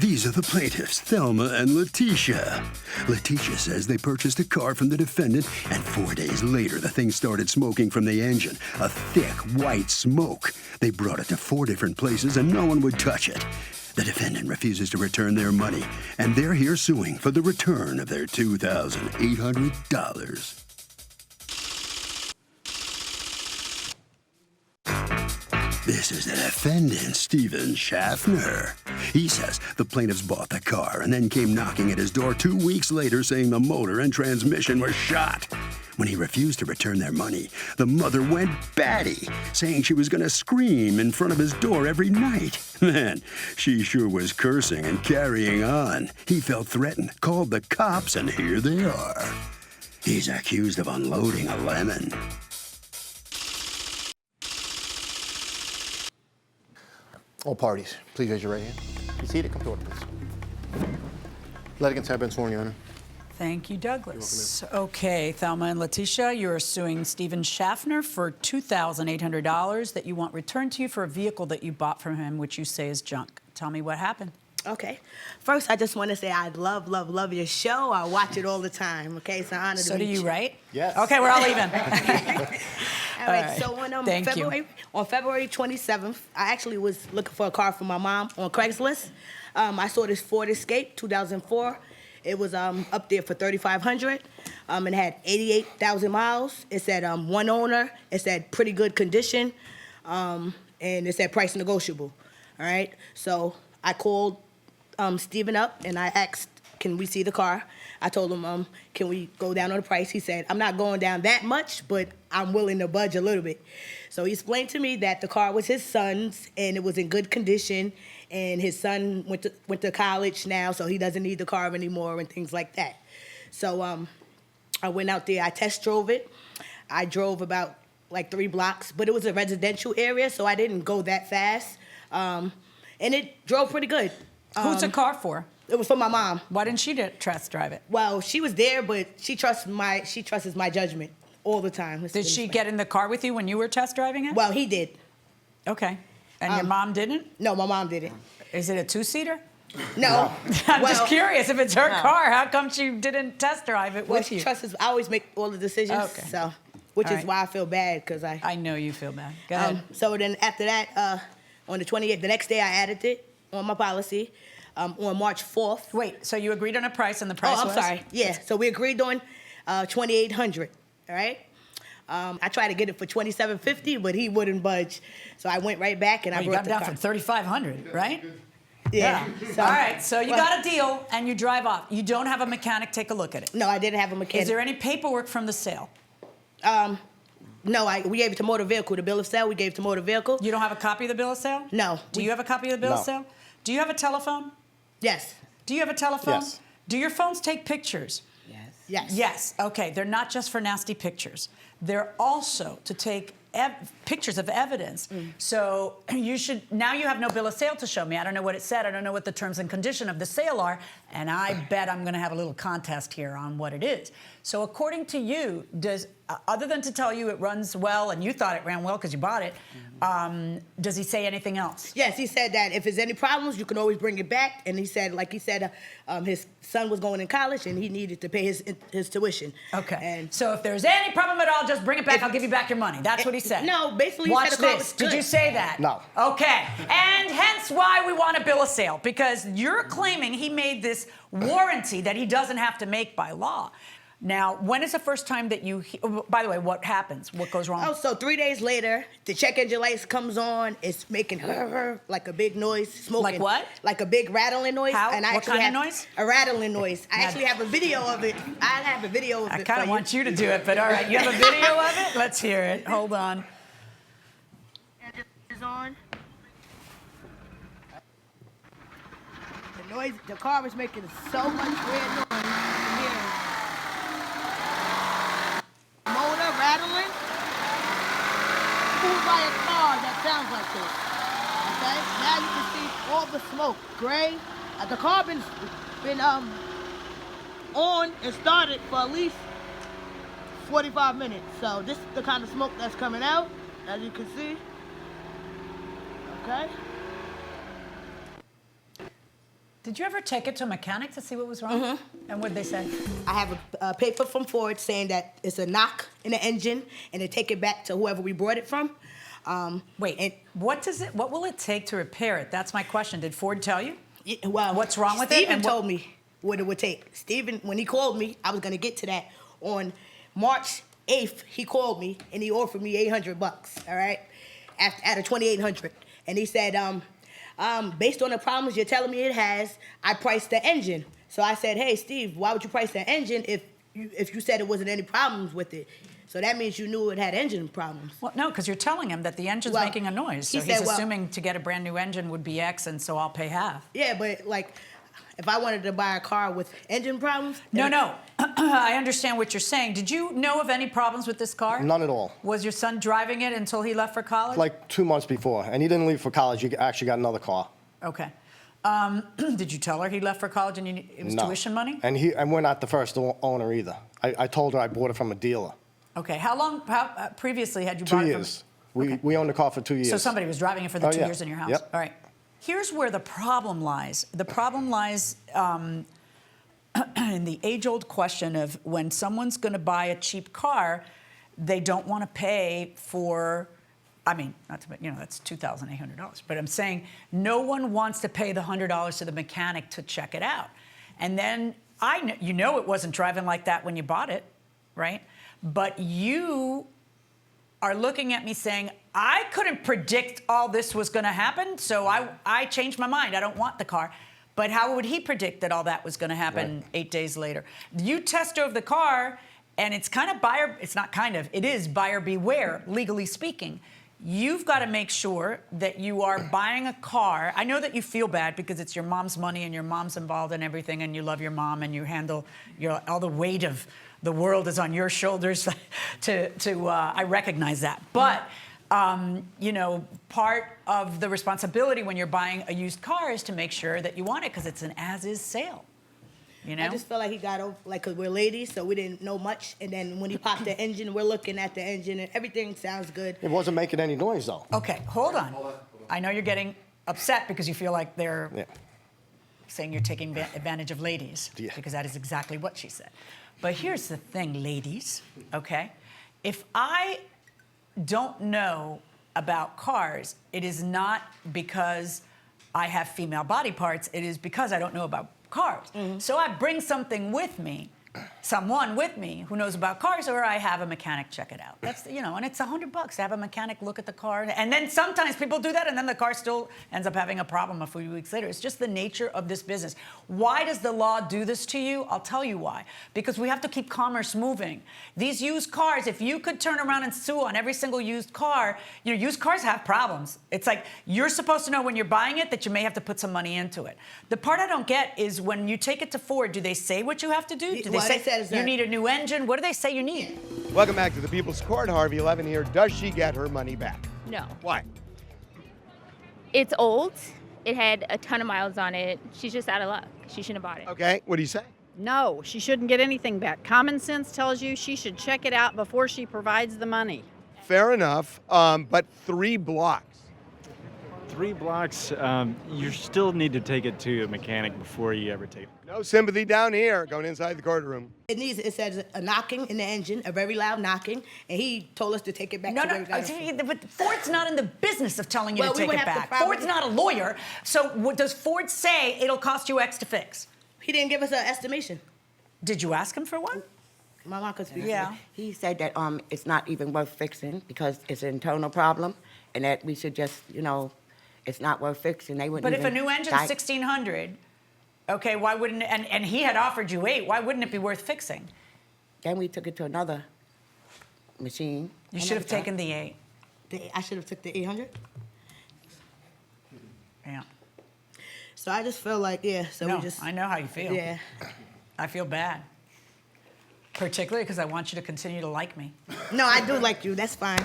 These are the plaintiffs, Thelma and Letitia. Letitia says they purchased a car from the defendant, and 4 days later, the thing started smoking from the engine. A thick, white smoke. They brought it to 4 different places, and no one would touch it. The defendant refuses to return their money, and they're here suing for the return of their $2,800. This is the defendant, Stephen Schaffner. He says the plaintiffs bought the car and then came knocking at his door 2 weeks later saying the motor and transmission were shot. When he refused to return their money, the mother went batty, saying she was going to scream in front of his door every night. Man, she sure was cursing and carrying on. He felt threatened, called the cops, and here they are. He's accused of unloading a lemon. All parties, please raise your right hand. Be seated. Come to order, please. Litigants have been sworn, Your Honor. Thank you, Douglas. Okay, Thelma and Letitia, you're suing Stephen Schaffner for $2,800 that you want returned to you for a vehicle that you bought from him, which you say is junk. Tell me what happened. Okay. First, I just want to say I love, love, love your show. I watch it all the time, okay? It's an honor to meet you. So do you, right? Yes. Okay, we're all even. All right, so on February 27th, I actually was looking for a car for my mom on Craigslist. I saw this Ford Escape, 2004. It was up there for $3,500. It had 88,000 miles. It said one owner. It said pretty good condition. And it said price negotiable. All right, so I called Steven up and I asked, can we see the car? I told him, can we go down on the price? He said, I'm not going down that much, but I'm willing to budge a little bit. So he explained to me that the car was his son's and it was in good condition, and his son went to college now, so he doesn't need the car anymore and things like that. So I went out there, I test drove it. I drove about like 3 blocks, but it was a residential area, so I didn't go that fast. And it drove pretty good. Who's the car for? It was for my mom. Why didn't she test drive it? Well, she was there, but she trusts my judgment all the time. Did she get in the car with you when you were test driving it? Well, he did. Okay. And your mom didn't? No, my mom didn't. Is it a 2-seater? No. I'm just curious. If it's her car, how come she didn't test drive it with you? She trusts. I always make all the decisions. Okay. So, which is why I feel bad, because I know you feel bad. Go ahead. So then after that, on the 28th, the next day I added it on my policy. On March 4th. Wait, so you agreed on a price, and the price was? Oh, I'm sorry. Yeah, so we agreed on $2,800, all right? I tried to get it for $2,750, but he wouldn't budge. So I went right back and I brought the car. You got down from $3,500, right? Yeah. So, all right, so you got a deal, and you drive off. You don't have a mechanic take a look at it? No, I didn't have a mechanic. Is there any paperwork from the sale? No, we gave it to motor vehicle. The bill of sale, we gave to motor vehicle. You don't have a copy of the bill of sale? No. Do you have a copy of the bill of sale? Do you have a telephone? Yes. Do you have a telephone? Yes. Do your phones take pictures? Yes. Yes. Yes. Okay. They're not just for nasty pictures. They're also to take pictures of evidence. So you have no bill of sale to show me. I don't know what it said. I don't know what the terms and condition of the sale are. And I bet I'm going to have a little contest here on what it is. So according to you, other than to tell you it runs well and you thought it ran well because you bought it, does he say anything else? Yes, he said that if there's any problems, you can always bring it back. And he said, his son was going in college and he needed to pay his tuition. Okay. And so if there's any problem at all, just bring it back. I'll give you back your money. That's what he said. No, basically Watch he said the car this. was good. Did you say that? No. Okay. And hence why we want a bill of sale, because you're claiming he made this warranty that he doesn't have to make by law. Now, when is the first time that by the way, what happens? What goes wrong? Oh, so 3 days later, the check engine lights comes on. It's making like a big noise, smoking. Like what? Like a big rattling noise. How? And I What kind of noise? A rattling noise. I actually have a video of it. I have a video of it. I kind of want you to do it, but all right. You have a video of it? Let's hear it. Hold on. It's on. The car was making so much weird noise. You can hear it. Motor rattling. Who would buy a car that sounds like this? Okay, now you can see all the smoke. Gray. The car been on and started for at least 45 minutes. So this is the kind of smoke that's coming out, as you can see. Okay. Did you ever take it to a mechanic to see what was wrong? Mm-hmm. And what did they say? I have a paper from Ford saying that it's a knock in the engine, and to take it back to whoever we brought it from. What will it take to repair it? That's my question. Did Ford tell you? Well, what's wrong with Steven it? Told me what it would take. Steven, when he called me, I was gonna get to that. On March 8th, he called me and he offered me $800. All right, out of $2,800, and he said, based on the problems you're telling me it has, I priced the engine. So I said, hey, Steve, why would you price the engine if you said it wasn't any problems with it? So that means you knew it had engine problems. Well, no, because you're telling him that the engine's making a noise. So he's assuming to get a brand new engine would be X, and so I'll pay half. Yeah, but like, if I wanted to buy a car with engine problems... No. I understand what you're saying. Did you know of any problems with this car? None at all. Was your son driving it until he left for college? Like 2 months before, and he didn't leave for college. He actually got another car. Okay. Did you tell her he left for college and it was tuition money? And we're not the first owner either. I told her I bought it from a dealer. Okay. How previously had you 2 bought years. it from? We owned the car for 2 years. So somebody was driving it for the 2 years in your house? Yep. All right. Here's where the problem lies. The problem lies in the age-old question of when someone's going to buy a cheap car, they don't want to pay for, I mean, not to, that's $2,800. But I'm saying no one wants to pay the $100 to the mechanic to check it out. And then it wasn't driving like that when you bought it, right? But you are looking at me saying, I couldn't predict all this was going to happen, so I changed my mind. I don't want the car. But how would he predict that all that was going to happen 8 days later? You test drove the car, and it's kind of it is buyer beware, legally speaking. You've got to make sure that you are buying a car. I know that you feel bad because it's your mom's money and your mom's involved in everything, and you love your mom and you handle all the weight of the world is on your shoulders. I recognize that. But, part of the responsibility when you're buying a used car is to make sure that you want it because it's an as-is sale. I just felt like he got over, because we're ladies, so we didn't know much. And then when he popped the engine, we're looking at the engine, and everything sounds good. It wasn't making any noise, though. Okay, hold on. I know you're getting upset because you feel like they're saying you're taking advantage of ladies, because that is exactly what she said. But here's the thing, ladies, okay? If I don't know about cars, it is not because I have female body parts, it is because I don't know about cars. Mm-hmm. So I bring someone with me who knows about cars, or I have a mechanic check it out. That's, and it's $100 to have a mechanic look at the car. And then sometimes people do that, and then the car still ends up having a problem a few weeks later. It's just the nature of this business. Why does the law do this to you? I'll tell you why. Because we have to keep commerce moving. These used cars, if you could turn around and sue on every single used car, used cars have problems. It's like you're supposed to know when you're buying it that you may have to put some money into it. The part I don't get is when you take it to Ford, do they say what you have to do? Do they say you need a new engine? What do they say you need? Welcome back to the People's Court. Harvey 11 here. Does she get her money back? No. Why? It's old. It had a ton of miles on it. She's just out of luck. She shouldn't have bought it. Okay. What do you say? No, she shouldn't get anything back. Common sense tells you she should check it out before she provides the money. Fair enough, but 3 blocks. 3 blocks, you still need to take it to a mechanic before you ever take it. No sympathy down here. Going inside the courtroom. It says a knocking in the engine, a very loud knocking, and he told us to take it back. But Ford's not in the business of telling you to take it back. Ford's not a lawyer. So what does Ford say it'll cost you X to fix? He didn't give us an estimation. Did you ask him for one? My mom could speak. Yeah. He said that it's not even worth fixing because it's an internal problem, and that we should just, it's not worth fixing. They wouldn't. But if a new engine's $1,600, okay, why wouldn't? And he had offered you $8,000. Why wouldn't it be worth fixing? Then we took it to another machine. You should have taken the $8,000. I should have took the $800. Yeah. So I just feel like I know how you feel. Yeah. I feel bad. Particularly because I want you to continue to like me. No, I do like you. That's fine.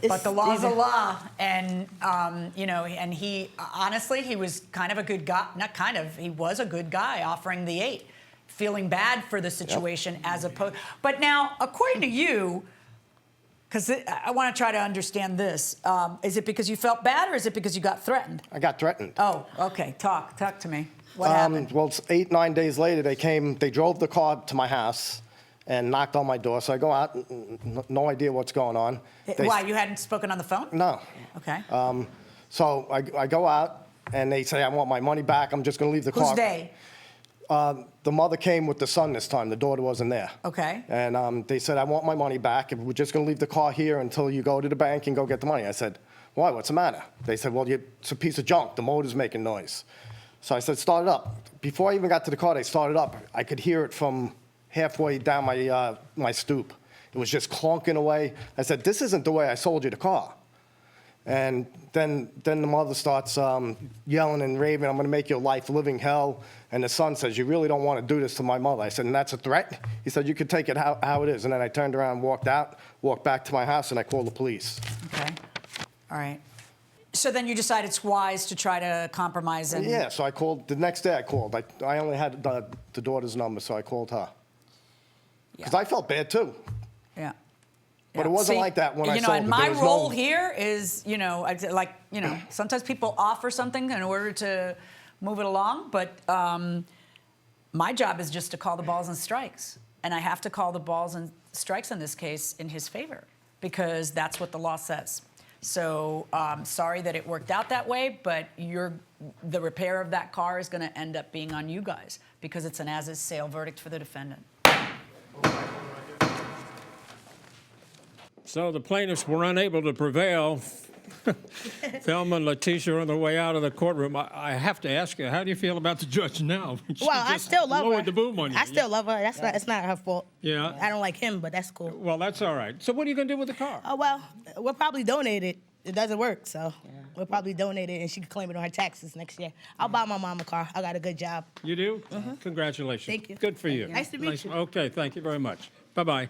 But the law's a law, and and he honestly he was kind of a good guy. Not kind of. He was a good guy offering the $8,000, feeling bad for the situation as opposed. But now, according to you, Because I want to try to understand this. Is it because you felt bad, or is it because you got threatened? I got threatened. Oh, okay. Talk to me. What happened? Well, 8, 9 days later, they drove the car to my house and knocked on my door. So I go out, no idea what's going on. Why, you hadn't spoken on the phone? No. Okay. So I go out, and they say, I want my money back. I'm just going to leave the car. Who's they? The mother came with the son this time. The daughter wasn't there. Okay. And they said, I want my money back. We're just going to leave the car here until you go to the bank and go get the money. I said, why? What's the matter? They said, well, it's a piece of junk. The motor's making noise. So I said, start it up. Before I even got to the car, they started up. I could hear it from halfway down my stoop. It was just clunking away. I said, this isn't the way I sold you the car. And then the mother starts yelling and raving, I'm going to make your life living hell. And the son says, you really don't want to do this to my mother. I said, and that's a threat? He said, you could take it how it is. And then I turned around and walked back to my house, and I called the police. Okay. All right. So then you decided it's wise to try to compromise and... Yeah, so I called. The next day I called. I only had the daughter's number, so I called her. Because I felt bad, too. Yeah. But it wasn't like that when I sold it. And my role here is, sometimes people offer something in order to move it along, but my job is just to call the balls and strikes. And I have to call the balls and strikes in this case in his favor, because that's what the law says. So sorry that it worked out that way, but the repair of that car is going to end up being on you guys, because it's an as-is sale verdict for the defendant. So the plaintiffs were unable to prevail. Thelma and Letitia are on their way out of the courtroom. I have to ask you, how do you feel about the judge now? Well, I still love her. Lowered the boom on you. I still love her. It's not her fault. Yeah. I don't like him, but that's cool. Well, that's all right. So what are you going to do with the car? Oh, well, we'll probably donate it. It doesn't work, so we'll probably donate it, and she can claim it on her taxes next year. I'll buy my mom a car. I got a good job. You do? Congratulations. Thank you. Good for you. Nice to meet you. Okay, thank you very much. Bye-bye.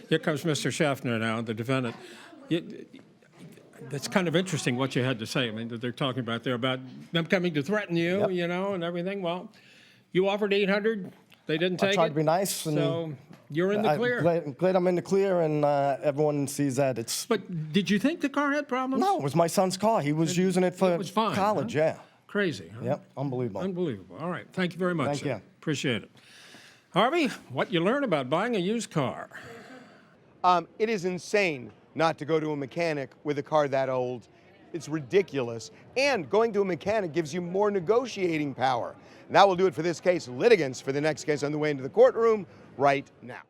Here comes Mr. Schaffner now, the defendant. That's kind of interesting what you had to say. I mean, that they're talking about there about them coming to threaten you, and everything. Well, you offered $800. They didn't take it. I tried to be nice. So you're in the clear. Glad I'm in the clear, and everyone sees that it's... But did you think the car had problems? No, it was my son's car. He was using it for college, huh? Crazy. Huh? Yep, unbelievable. Unbelievable. All right. Thank you very much. Thank you. Appreciate it. Harvey, what you learn about buying a used car? It is insane not to go to a mechanic with a car that old. It's ridiculous. And going to a mechanic gives you more negotiating power. And that will do it for this case. Litigants for the next case on the way into the courtroom right now.